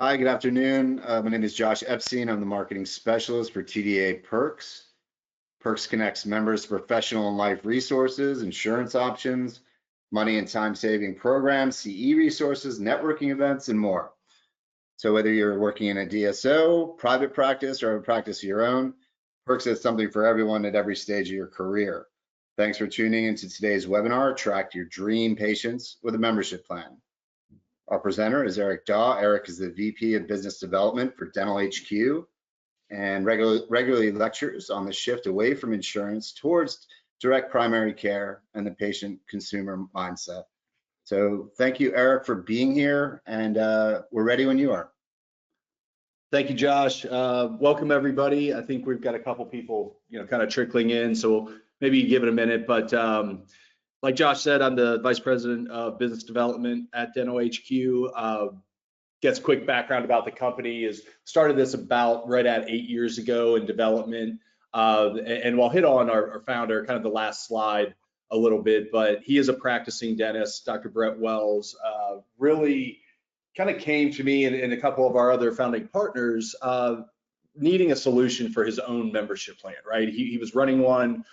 Hi, good afternoon. My name is Josh Epstein. I'm the marketing specialist for tdaperks. Perks connects members to professional and life resources, insurance options, money and time saving programs, CE resources, networking events, and more. So whether you're working in a DSO, private practice, or a practice of your own, Perks has something for everyone at every stage of your career. Thanks for tuning into today's webinar, Attract Your Dream Patients with a Membership Plan. Our presenter is Eric Daw. Eric is the VP of Business Development for Dental HQ and regularly lectures on the shift away from insurance towards direct primary care and the patient consumer mindset. So thank you, Eric, for being here, and we're ready when you are. Thank you, Josh. Welcome, everybody. I think we've got a couple people, kind of trickling in, so maybe give it a minute. But like Josh said, I'm the Vice President of Business Development at Dental HQ. Gets quick background about the company. Is started this about right at 8 years ago in development. And we'll hit on our founder, kind of the last slide a little bit, but he is a practicing dentist, Dr. Brett Wells. Really kind of came to me and a couple of our other founding partners needing a solution for his own membership plan, right? He was running one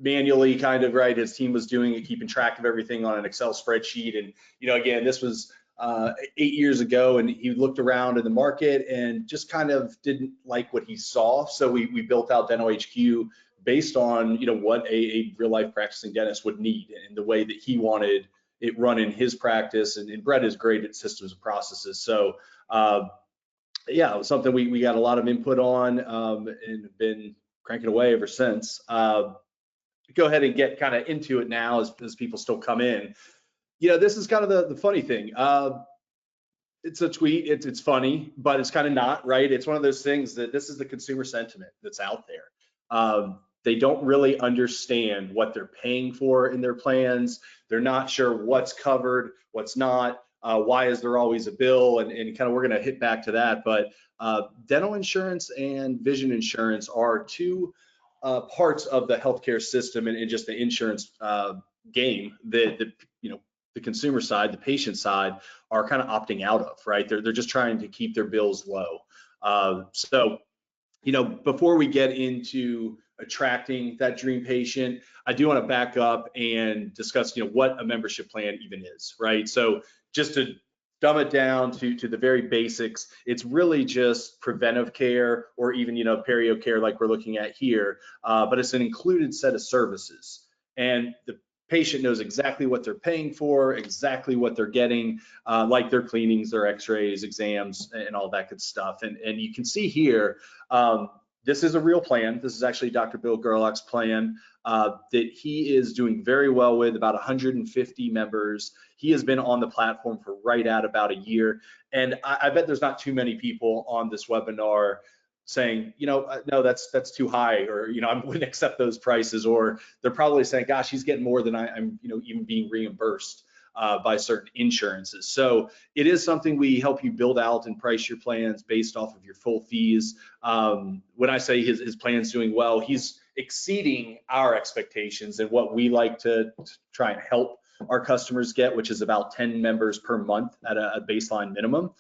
manually, kind of, right? His team was doing it, keeping track of everything on an Excel spreadsheet. And, again, this was 8 years ago, and he looked around in the market and just kind of didn't like what he saw. So we built out Dental HQ based on, what a real life practicing dentist would need and the way that he wanted it run in his practice. And Brett is great at systems and processes. So yeah, it was something we got a lot of input on and been cranking away ever since. Go ahead and get kind of into it now as people still come in. This is kind of the funny thing. It's a tweet, it's funny, but it's kind of not, right? It's one of those things that this is the consumer sentiment that's out there. They don't really understand what they're paying for in their plans. They're not sure what's covered, what's not, why is there always a bill, and kind of we're gonna hit back to that. But dental insurance and vision insurance are two parts of the healthcare system and just the insurance game that the consumer side, the patient side, are kind of opting out of, right? They're just trying to keep their bills low. So before we get into attracting that dream patient, I do want to back up and discuss what a membership plan even is, right? So just to dumb it down to the very basics, it's really just preventive care or even perio care like we're looking at here, but it's an included set of services, and the patient knows exactly what they're paying for, exactly what they're getting, like their cleanings, their x-rays, exams, and all that good stuff. And you can see here, this is a real plan. This is actually Dr. Bill Gerlach's plan that he is doing very well with, about 150 members. He has been on the platform for right at about a year. And I bet there's not too many people on this webinar saying, no, that's too high, or, I wouldn't accept those prices, or they're probably saying, gosh, he's getting more than I'm, even being reimbursed by certain insurances. So it is something we help you build out and price your plans based off of your full fees. When I say his plan's doing well, he's exceeding our expectations and what we like to try and help our customers get, which is about 10 members per month at a baseline minimum.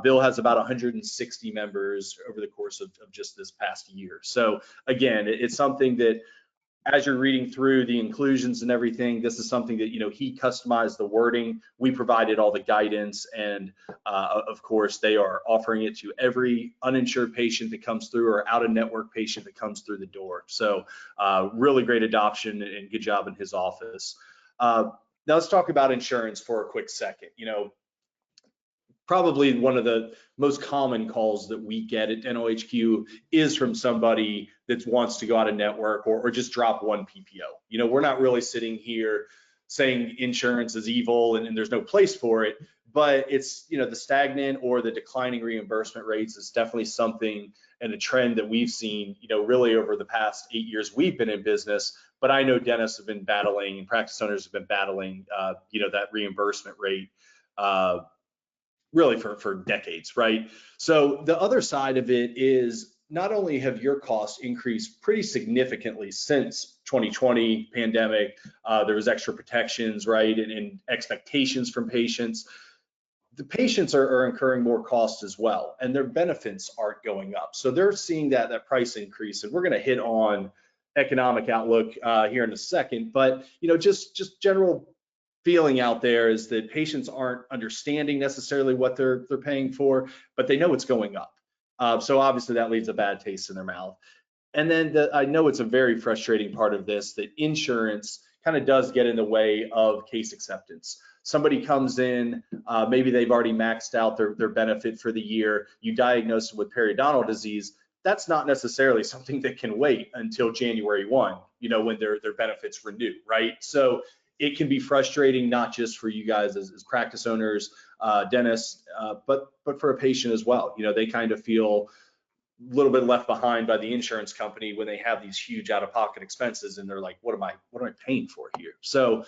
Bill has about 160 members over the course of just this past year. So again, it's something that, as you're reading through the inclusions and everything, this is something that he customized the wording. We provided all the guidance, and of course they are offering it to every uninsured patient that comes through or out-of-network patient that comes through the door. So really great adoption and good job in his office. Now let's talk about insurance for a quick second. Probably one of the most common calls that we get at Dental HQ is from somebody that wants to go out of network or just drop one PPO. We're not really sitting here saying insurance is evil and there's no place for it, but it's, the stagnant or the declining reimbursement rates is definitely something and a trend that we've seen, really over the past 8 years we've been in business. But I know dentists have been battling and practice owners have been battling, that reimbursement rate really for decades, right? So the other side of it is, not only have your costs increased pretty significantly since 2020 pandemic, there was extra protections, right, and expectations from patients. the patients are incurring more costs as well, and their benefits aren't going up. So they're seeing that price increase, and we're going to hit on economic outlook here in a second. But just general feeling out there is that patients aren't understanding necessarily what they're paying for, but they know it's going up. So obviously that leaves a bad taste in their mouth. And then I know it's a very frustrating part of this, that insurance kind of does get in the way of case acceptance. Somebody comes in, maybe they've already maxed out their benefit for the year. You diagnose them with periodontal disease. That's not necessarily something that can wait until January 1, when their benefits renew, right? So it can be frustrating, not just for you guys as practice owners, dentists, but for a patient as well. They kind of feel a little bit left behind by the insurance company when they have these huge out-of-pocket expenses, and they're like, what am I paying for here? So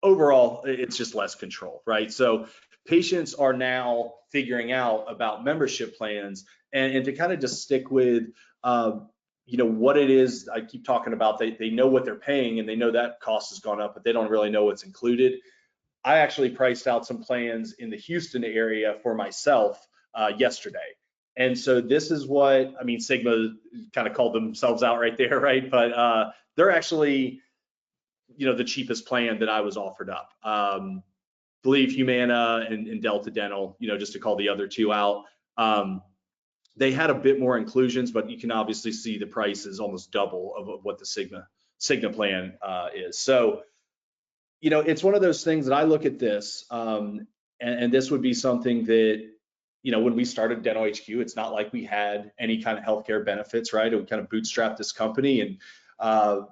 overall, it's just less control, right? So patients are now figuring out about membership plans, and to kind of just stick with what it is I keep talking about. They know what they're paying, and they know that cost has gone up, but they don't really know what's included. I actually priced out some plans in the Houston area for myself yesterday. And so this is what, Sigma kind of called themselves out right there, right? But they're actually, the cheapest plan that I was offered up. Believe Humana and Delta Dental, just to call the other two out. They had a bit more inclusions, but you can obviously see the price is almost double of what the Sigma plan is. So, it's one of those things that I look at this, and this would be something that, when we started Dental HQ, it's not like we had any kind of healthcare benefits, right? We kind of bootstrapped this company and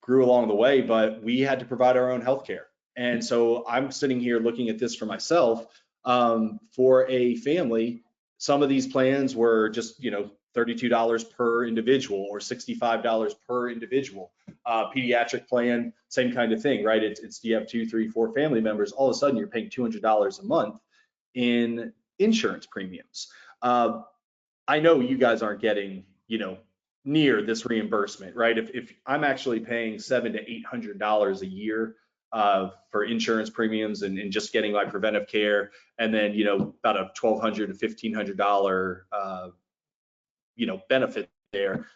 grew along the way, but we had to provide our own healthcare. And so I'm sitting here looking at this for myself. For a family, some of these plans were just, $32 per individual or $65 per individual. Pediatric plan, same kind of thing, right? It's you have 2, 3, 4 family members, all of a sudden you're paying $200 a month in insurance premiums. I know you guys aren't getting, near this reimbursement, right? If I'm actually paying $700 to $800 a year for insurance premiums and just getting my preventive care, and then about a $1,200 to $1,500 benefit there,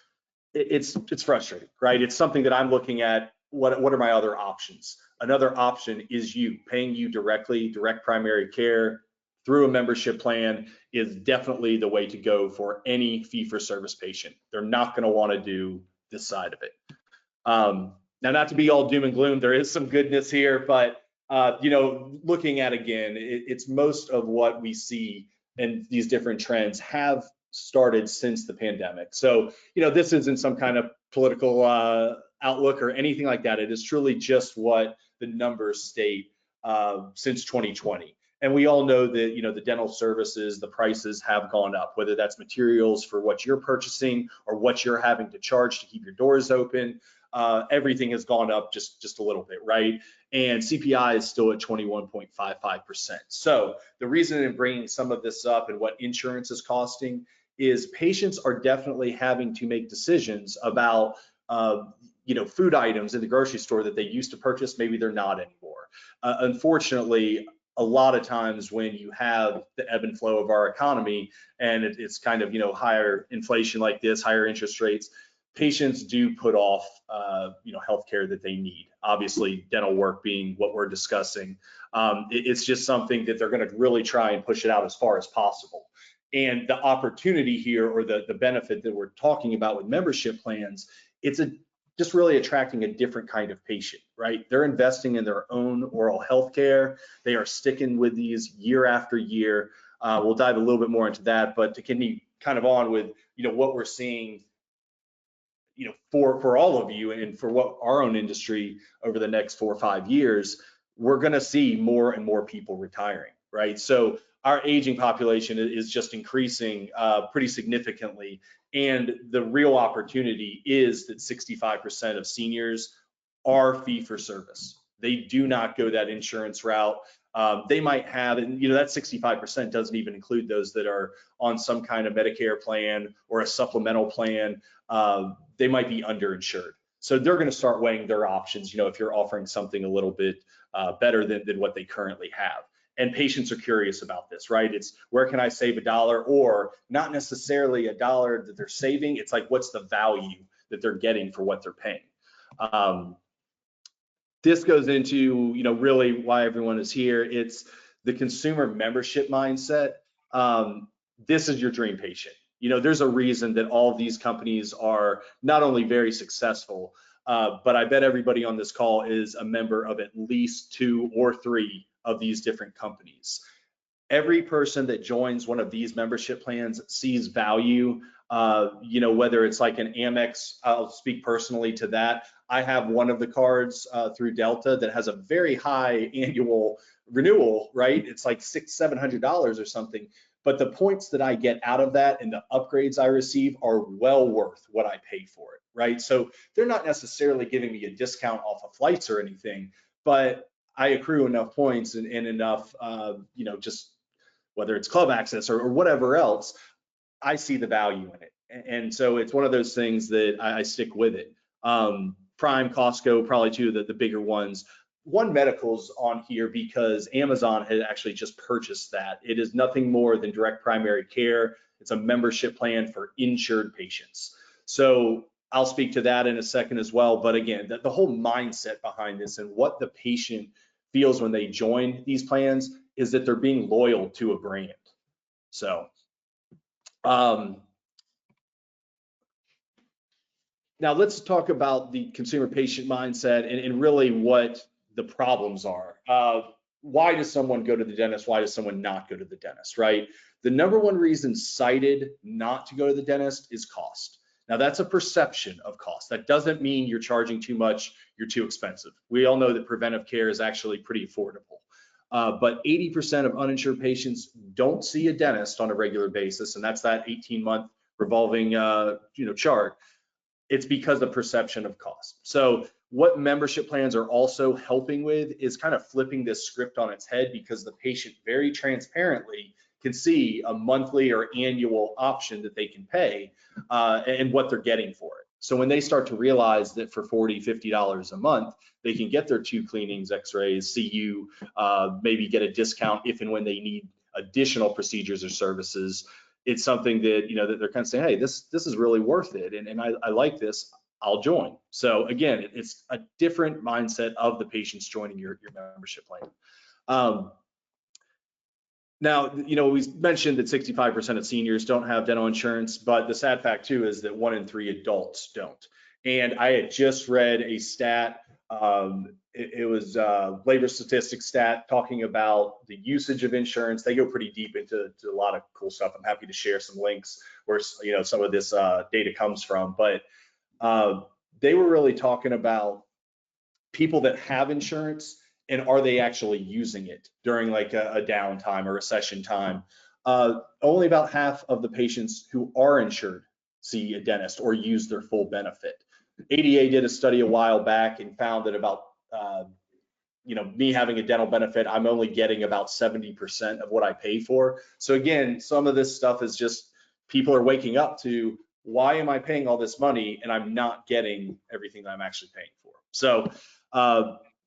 it's frustrating, right? It's something that I'm looking at. What are my other options? Another option is paying you directly, direct primary care through a membership plan is definitely the way to go for any fee-for-service patient. They're not going to want to do this side of it. Now, not to be all doom and gloom, there is some goodness here, but looking at, again, it's most of what we see and these different trends have started since the pandemic. So, this isn't some kind of political outlook or anything like that. It is truly just what the numbers state since 2020. And we all know that, the dental services, the prices have gone up, whether that's materials for what you're purchasing or what you're having to charge to keep your doors open. Everything has gone up just a little bit, right? And CPI is still at 21.55%. So the reason in bringing some of this up and what insurance is costing is patients are definitely having to make decisions about food items in the grocery store that they used to purchase. Maybe they're not anymore. Unfortunately, a lot of times when you have the ebb and flow of our economy and it's kind of higher inflation like this, higher interest rates, patients do put off healthcare that they need. Obviously, dental work being what we're discussing, it's just something that they're going to really try and push it out as far as possible. And the opportunity here, or the benefit that we're talking about with membership plans, it's just really attracting a different kind of patient, right? They're investing in their own oral health care. They are sticking with these year after year. We'll dive a little bit more into that, but to continue kind of on with, what we're seeing, for all of you and for what our own industry over the next 4 or 5 years, we're going to see more and more people retiring, right? So our aging population is just increasing pretty significantly. And the real opportunity is that 65% of seniors are fee for service. They do not go that insurance route. They might have, and that 65% doesn't even include those that are on some kind of Medicare plan or a supplemental plan. They might be underinsured. So they're going to start weighing their options, if you're offering something a little bit better than what they currently have. And patients are curious about this, right? It's where can I save $1, or not necessarily $1 that they're saving. It's like, what's the value that they're getting for what they're paying? This goes into, really why everyone is here. It's the consumer membership mindset. This is your dream patient. There's a reason that all of these companies are not only very successful, but I bet everybody on this call is a member of at least 2 or 3 of these different companies. Every person that joins one of these membership plans sees value. Whether it's like an Amex, I'll speak personally to that. I have one of the cards through Delta that has a very high annual renewal, right? It's like $600-700 or something. But the points that I get out of that and the upgrades I receive are well worth what I pay for it, right? So they're not necessarily giving me a discount off of flights or anything, but I accrue enough points and enough, just whether it's club access or whatever else, I see the value in it. And so it's one of those things that I stick with it. Prime, Costco, probably 2 of the bigger ones. One Medical's on here because Amazon had actually just purchased that. It is nothing more than direct primary care. It's a membership plan for insured patients. So I'll speak to that in a second as well. But again, the whole mindset behind this and what the patient feels when they join these plans is that they're being loyal to a brand. So now let's talk about the consumer patient mindset and really what the problems are. Why does someone go to the dentist? Why does someone not go to the dentist, right? The number one reason cited not to go to the dentist is cost. Now that's a perception of cost. That doesn't mean you're charging too much, you're too expensive. We all know that preventive care is actually pretty affordable. But 80% of uninsured patients don't see a dentist on a regular basis, and that's that 18-month revolving chart. It's because of perception of cost. So what membership plans are also helping with is kind of flipping this script on its head, because the patient very transparently can see a monthly or annual option that they can pay and what they're getting for it. So when they start to realize that for $40, $50 a month, they can get their 2 cleanings, x-rays, see you, maybe get a discount if and when they need additional procedures or services, it's something that, that they're kind of saying, hey, this is really worth it. And I like this, I'll join. So again, it's a different mindset of the patients joining your membership plan. Now, we mentioned that 65% of seniors don't have dental insurance, but the sad fact too is that 1 in 3 adults don't. And I had just read a stat, it was a labor statistics stat talking about the usage of insurance. They go pretty deep into a lot of cool stuff. I'm happy to share some links where some of this data comes from, but they were really talking about people that have insurance and are they actually using it during like a downtime or recession time. Only about half of the patients who are insured see a dentist or use their full benefit. ADA did a study a while back and found that about me having a dental benefit, I'm only getting about 70% of what I pay for. So again, some of this stuff is just people are waking up to, why am I paying all this money and I'm not getting everything that I'm actually paying for? So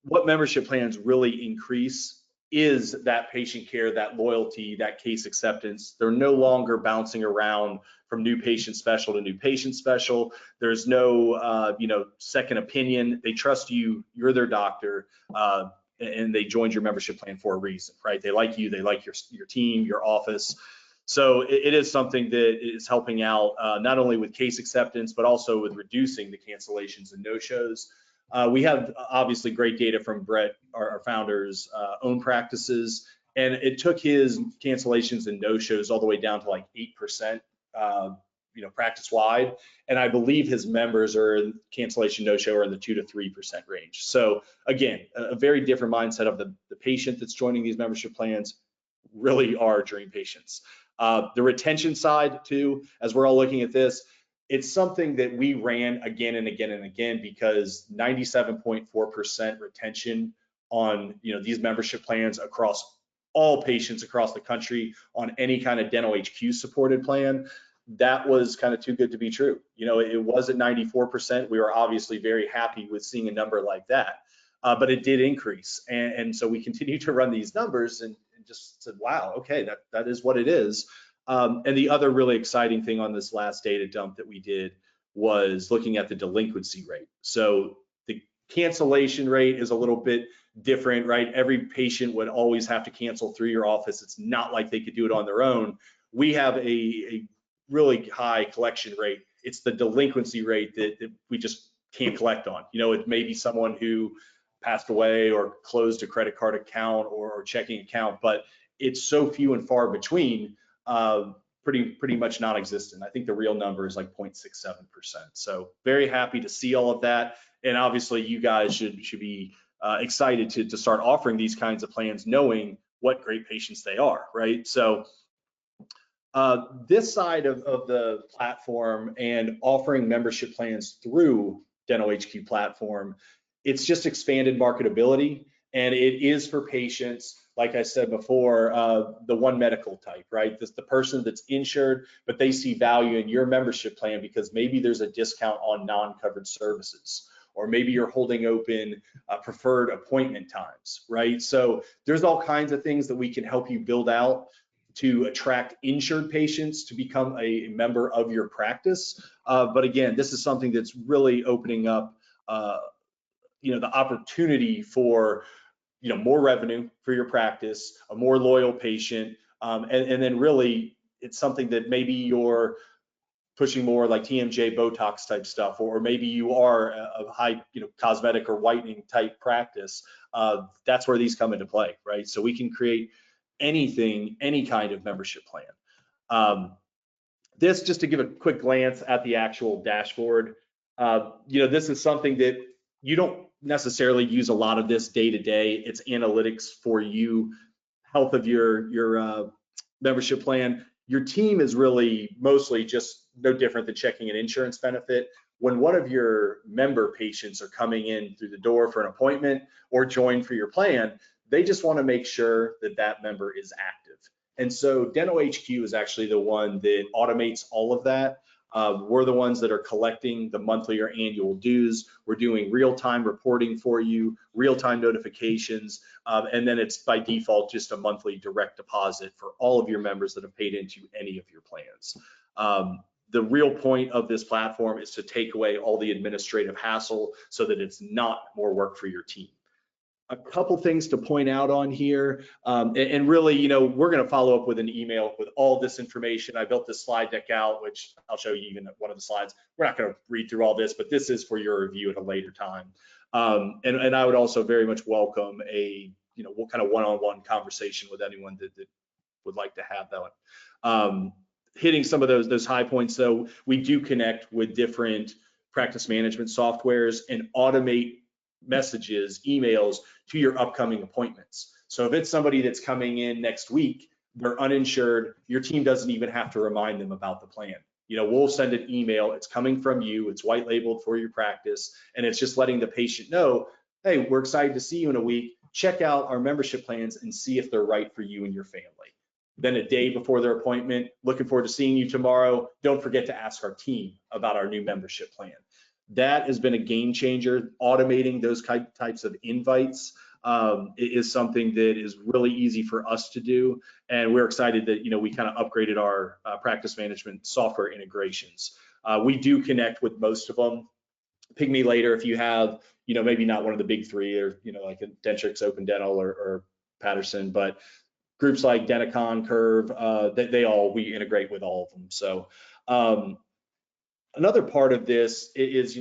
what membership plans really increase is that patient care, that loyalty, that case acceptance. They're no longer bouncing around from new patient special to new patient special. There's no, second opinion. They trust you, you're their doctor, and they joined your membership plan for a reason, right? They like you, they like your team, your office. So it is something that is helping out not only with case acceptance, but also with reducing the cancellations and no-shows. We have obviously great data from Brett, our founder's own practices, and it took his cancellations and no-shows all the way down to like 8%, practice-wide. And I believe his members are in cancellation no-show are in the 2 to 3% range. So again, a very different mindset of the patient that's joining these membership plans really are dream patients. The retention side too, as we're all looking at this, it's something that we ran again and again and again, because 97.4% retention on these membership plans across all patients across the country on any kind of dental HQ supported plan, that was kind of too good to be true. It was at 94%. We were obviously very happy with seeing a number like that, but it did increase. And so we continue to run these numbers and and just said, wow, okay, that is what it is. And the other really exciting thing on this last data dump that we did was looking at the delinquency rate. So the cancellation rate is a little bit different, right? Every patient would always have to cancel through your office. It's not like they could do it on their own. We have a really high collection rate. It's the delinquency rate that we just can't collect on. It may be someone who passed away or closed a credit card account or checking account, but it's so few and far between, pretty much non-existent. I think the real number is like 0.67%. So very happy to see all of that. And obviously you guys should be excited to start offering these kinds of plans, knowing what great patients they are, right? So this side of the platform and offering membership plans through Dental HQ platform, it's just expanded marketability, and it is for patients, like I said before, the one medical type, right? This the person that's insured, but they see value in your membership plan because maybe there's a discount on non-covered services, or maybe you're holding open preferred appointment times, right? So there's all kinds of things that we can help you build out to attract insured patients to become a member of your practice. But again, this is something that's really opening up, the opportunity for, more revenue for your practice, a more loyal patient, and then really it's something that maybe you're pushing more like TMJ, Botox type stuff, or maybe you are a high, cosmetic or whitening type practice. That's where these come into play, right? So we can create anything, any kind of membership plan. This, just to give a quick glance at the actual dashboard, this is something that you don't necessarily use a lot of this day to day. It's analytics for you, health of your membership plan. Your team is really mostly just no different than checking an insurance benefit. When one of your member patients are coming in through the door for an appointment or join for your plan, they just want to make sure that that member is active. And so Dental HQ is actually the one that automates all of that. We're the ones that are collecting the monthly or annual dues. We're doing real-time reporting for you, real-time notifications, and then it's by default just a monthly direct deposit for all of your members that have paid into any of your plans. The real point of this platform is to take away all the administrative hassle so that it's not more work for your team. A couple things to point out on here, and really, we're going to follow up with an email with all this information. I built this slide deck out, which I'll show you even one of the slides. We're not going to read through all this, but this is for your review at a later time. And I would also very much welcome a, what kind of one-on-one conversation with anyone that would like to have that. Hitting some of those high points, though, we do connect with different practice management softwares and automate messages, emails to your upcoming appointments. So if it's somebody that's coming in next week, they're uninsured, your team doesn't even have to remind them about the plan. We'll send an email, it's coming from you, it's white labeled for your practice, and it's just letting the patient know, hey, we're excited to see you in a week. Check out our membership plans and see if they're right for you and your family. Then a day before their appointment, looking forward to seeing you tomorrow. Don't forget to ask our team about our new membership plan. That has been a game changer. Automating those types of invites is something that is really easy for us to do, and we're excited that we kind of upgraded our practice management software integrations. We do connect with most of them. Ping me later if you have maybe not one of the big three, or like a Dentrix, Open Dental, or Patterson, but groups like Denticon, Curve, we integrate with all of them. So another part of this is,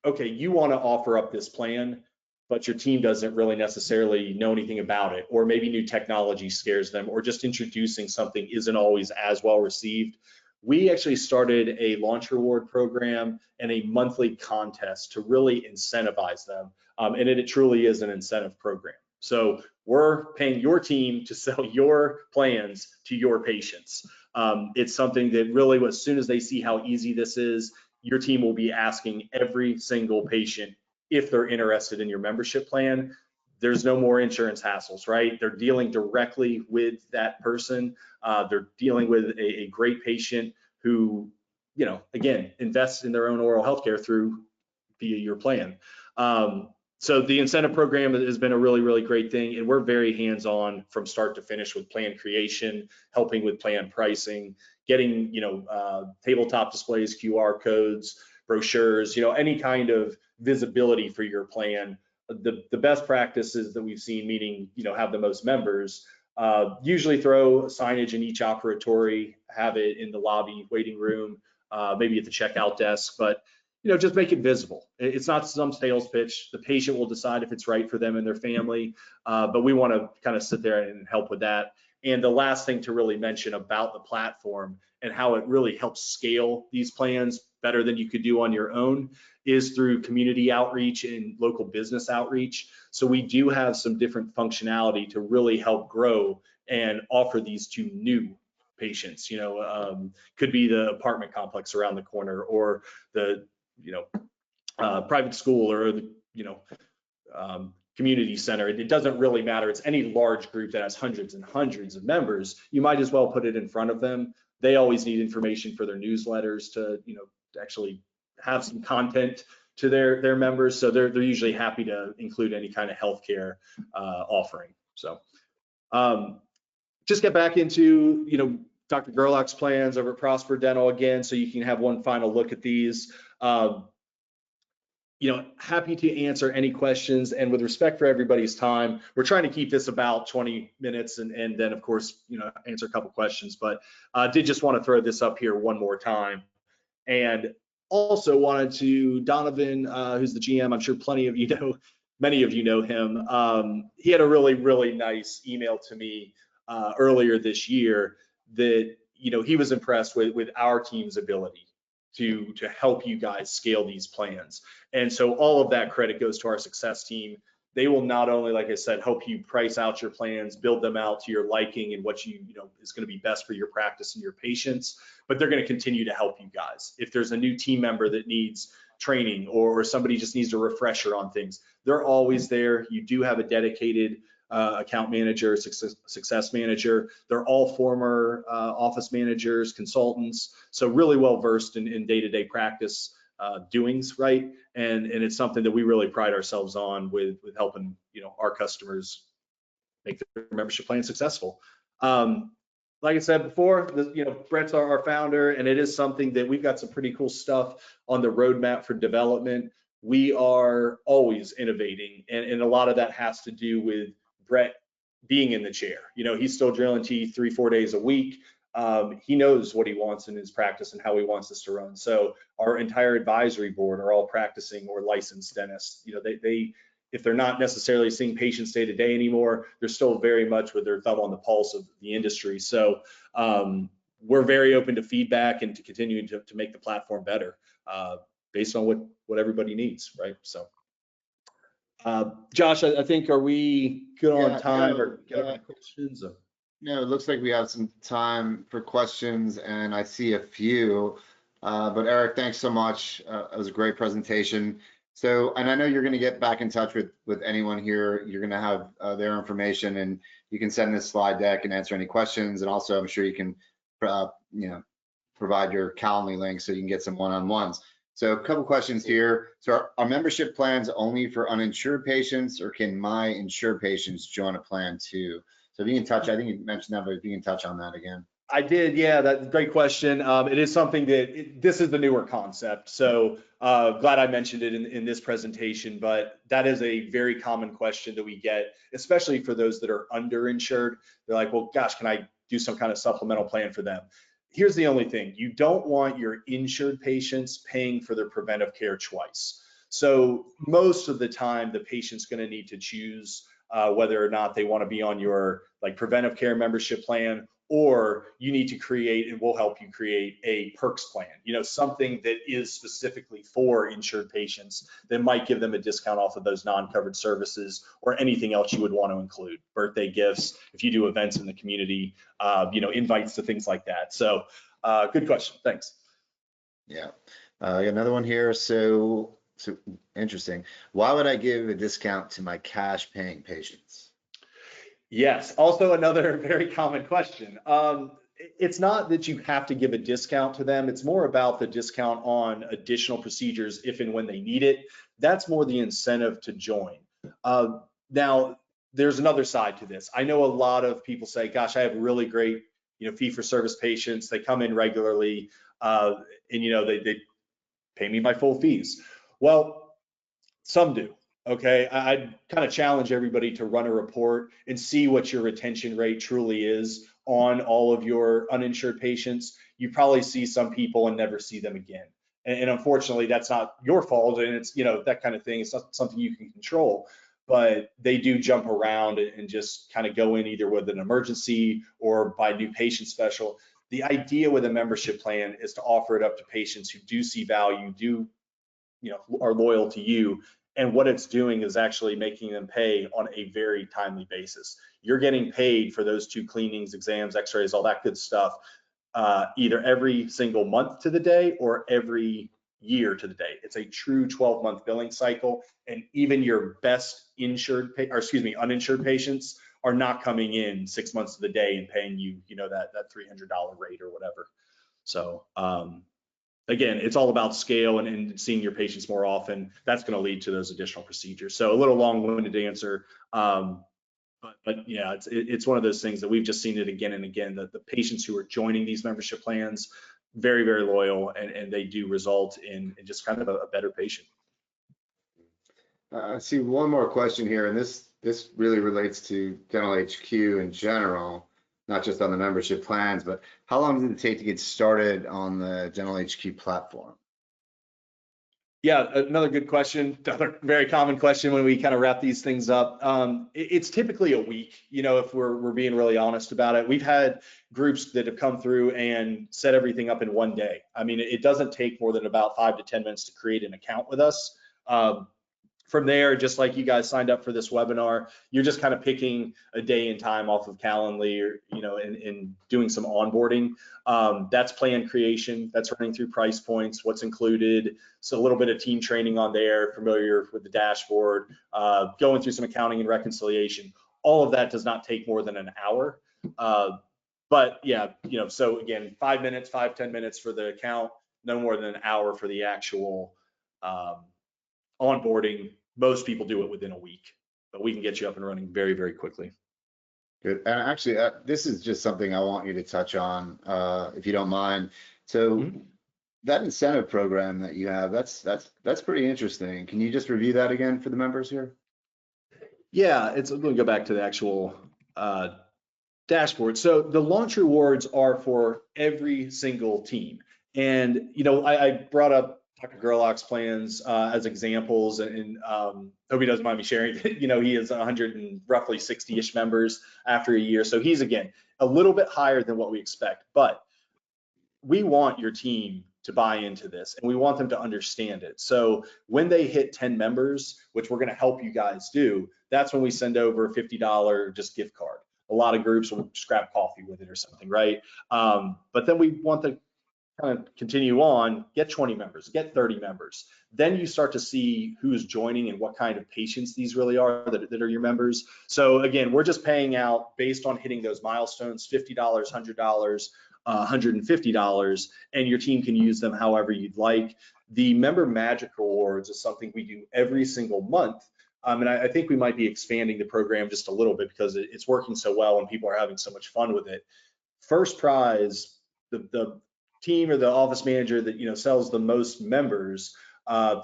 okay, you want to offer up this plan, but your team doesn't really necessarily know anything about it, or maybe new technology scares them, or just introducing something isn't always as well received. We actually started a launch reward program and a monthly contest to really incentivize them, and it truly is an incentive program. So we're paying your team to sell your plans to your patients. It's something that really, as soon as they see how easy this is, your team will be asking every single patient if they're interested in your membership plan. There's no more insurance hassles, right? They're dealing directly with that person. They're dealing with a great patient who, again, invests in their own oral health care via your plan. So the incentive program has been a really, really great thing, and we're very hands-on from start to finish with plan creation, helping with plan pricing, getting, tabletop displays, QR codes, brochures, any kind of visibility for your plan. The best practices that we've seen, meaning, have the most members, usually throw signage in each operatory, have it in the lobby waiting room, maybe at the checkout desk, but just make it visible. It's not some sales pitch. The patient will decide if it's right for them and their family, but we want to kind of sit there and help with that. And the last thing to really mention about the platform and how it really helps scale these plans better than you could do on your own is through community outreach and local business outreach. So we do have some different functionality to really help grow and offer these to new patients. Could be the apartment complex around the corner, or the private school, or the community center. It doesn't really matter. It's any large group that has hundreds and hundreds of members. You might as well put it in front of them. They always need information for their newsletters to actually have some content to their members. So they're usually happy to include any kind of healthcare offering. So just get back into Dr. Gerlach's plans over at Prosper Dental again, so you can have one final look at these. Happy to answer any questions, and with respect for everybody's time, we're trying to keep this about 20 minutes, and then of course, answer a couple questions, but did just want to throw this up here one more time. And also wanted to, Donovan, who's the GM, I'm sure many of you know him. He had a really, really nice email to me earlier this year that, he was impressed with our team's ability to help you guys scale these plans. And so all of that credit goes to our success team. They will not only, like I said, help you price out your plans, build them out to your liking and what is going to be best for your practice and your patients, but they're going to continue to help you guys. If there's a new team member that needs training, or somebody just needs a refresher on things, they're always there. You do have a dedicated account manager, success manager. They're all former office managers, consultants, so really well versed in day-to-day practice doings, right? And it's something that we really pride ourselves on with helping our customers make their membership plan successful. Like I said before, Brett's our founder, and it is something that we've got some pretty cool stuff on the roadmap for development. We are always innovating, and a lot of that has to do with Brett being in the chair. He's still drilling teeth 3-4 days a week. He knows what he wants in his practice and how he wants this to run. So our entire advisory board are all practicing or licensed dentists. They if they're not necessarily seeing patients day to day anymore, they're still very much with their thumb on the pulse of the industry. So we're very open to feedback and to continuing to make the platform better based on what everybody needs, right? So. Josh, I think, are we good on time, or questions? No, it looks like we have some time for questions, and I see a few. But Eric, thanks so much. It was a great presentation. So, and I know you're going to get back in touch with anyone here. You're going to have their information, and you can send this slide deck and answer any questions. And also, I'm sure you can, provide your Calendly link so you can get some one-on-ones. So a couple questions here. So are membership plans only for uninsured patients, or can my insured patients join a plan too? So if you can touch, I think you mentioned that, but if you can touch on that again. I did, yeah, that's a great question. It is something that this is the newer concept. So glad I mentioned it in this presentation, but that is a very common question that we get, especially for those that are underinsured. They're like, well, gosh, can I do some kind of supplemental plan for them? Here's the only thing: you don't want your insured patients paying for their preventive care twice. So most of the time, the patient's going to need to choose whether or not they want to be on your preventive care membership plan, or you need to create, and we'll help you create, a perks plan, something that is specifically for insured patients that might give them a discount off of those non-covered services or anything else you would want to include, birthday gifts, if you do events in the community, invites to things like that. So good question, thanks. Yeah, another one here. So interesting. Why would I give a discount to my cash paying patients? Yes, also another very common question. It's not that you have to give a discount to them. It's more about the discount on additional procedures if and when they need it. That's more the incentive to join. Now, there's another side to this. I know a lot of people say, gosh, I have really great, fee-for-service patients. They come in regularly, and, they pay me my full fees. Well, some do. Okay, I'd kind of challenge everybody to run a report and see what your retention rate truly is on all of your uninsured patients. You probably see some people and never see them again. And unfortunately, that's not your fault. And it's, that kind of thing. It's not something you can control, but they do jump around and just kind of go in either with an emergency or by new patient special. The idea with a membership plan is to offer it up to patients who do see value, are loyal to you. And what it's doing is actually making them pay on a very timely basis. You're getting paid for those 2 cleanings, exams, x-rays, all that good stuff, either every single month to the day or every year to the day. It's a true 12-month billing cycle. And even your best uninsured patients are not coming in 6 months to the day and paying you, that $300 rate or whatever. So, again, it's all about scale and seeing your patients more often. That's going to lead to those additional procedures. So a little long-winded answer, but yeah, it's one of those things that we've just seen it again and again, that the patients who are joining these membership plans, very, very loyal, and they do result in just kind of a better patient. I see one more question here, and this really relates to Dental HQ in general, not just on the membership plans, but how long did it take to get started on the Dental HQ platform? Yeah, another good question. Another very common question when we kind of wrap these things up. It's typically a week, if we're being really honest about it. We've had groups that have come through and set everything up in one day. I mean, it doesn't take more than about 5 to 10 minutes to create an account with us. From there, just like you guys signed up for this webinar, you're just kind of picking a day and time off of Calendly, or, and doing some onboarding. That's plan creation. That's running through price points, what's included. So a little bit of team training on there, familiar with the dashboard, going through some accounting and reconciliation. All of that does not take more than an hour. But yeah, so again, 5 minutes, 10 minutes for the account, no more than an hour for the actual onboarding. Most people do it within a week, but we can get you up and running very, very quickly. Good. And actually, this is just something I want you to touch on, if you don't mind. So that incentive program that you have, that's pretty interesting. Can you just review that again for the members here? Yeah, I'm going to go back to the actual dashboard. So the launch rewards are for every single team. And, I brought up Dr. Gerlach's plans as examples, and hope he doesn't mind me sharing. He has 100 and roughly 60-ish members after a year. So he's, again, a little bit higher than what we expect. But we want your team to buy into this, and we want them to understand it. So when they hit 10 members, which we're going to help you guys do, that's when we send over a $50 just gift card. A lot of groups will scrap coffee with it or something, right? But then we want to kind of continue on, get 20 members, get 30 members. Then you start to see who's joining and what kind of patients these really are that are your members. So again, we're just paying out based on hitting those milestones, $50, $100, $150, and your team can use them however you'd like. The member magic rewards is something we do every single month. And I think we might be expanding the program just a little bit because it's working so well and people are having so much fun with it. First prize, the team or the office manager that sells the most members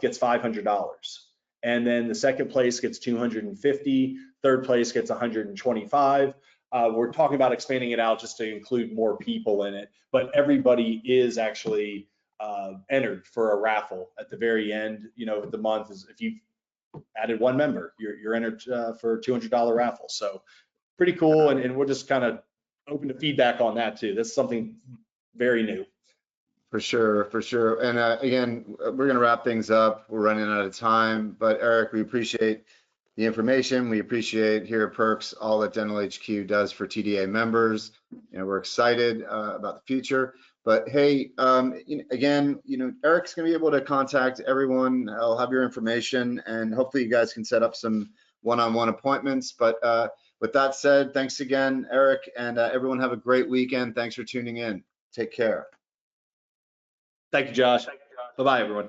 gets $500, and then the second place gets $250, third place gets $125. We're talking about expanding it out just to include more people in it, but everybody is actually entered for a raffle at the very end. Of the month, is if you've added one member, you're entered for a $200 raffle. So pretty cool, and we're just kind of open to feedback on that too. That's something very new. For sure, for sure. And again, we're going to wrap things up. We're running out of time, but Eric, we appreciate the information. We appreciate here at Perks all that Dental HQ does for TDA members. We're excited about the future. But hey, again, Eric's going to be able to contact everyone. I'll have your information, and hopefully you guys can set up some one-on-one appointments. But with that said, thanks again, Eric, and everyone have a great weekend. Thanks for tuning in. Take care. Thank you, Josh. Bye-bye, everyone.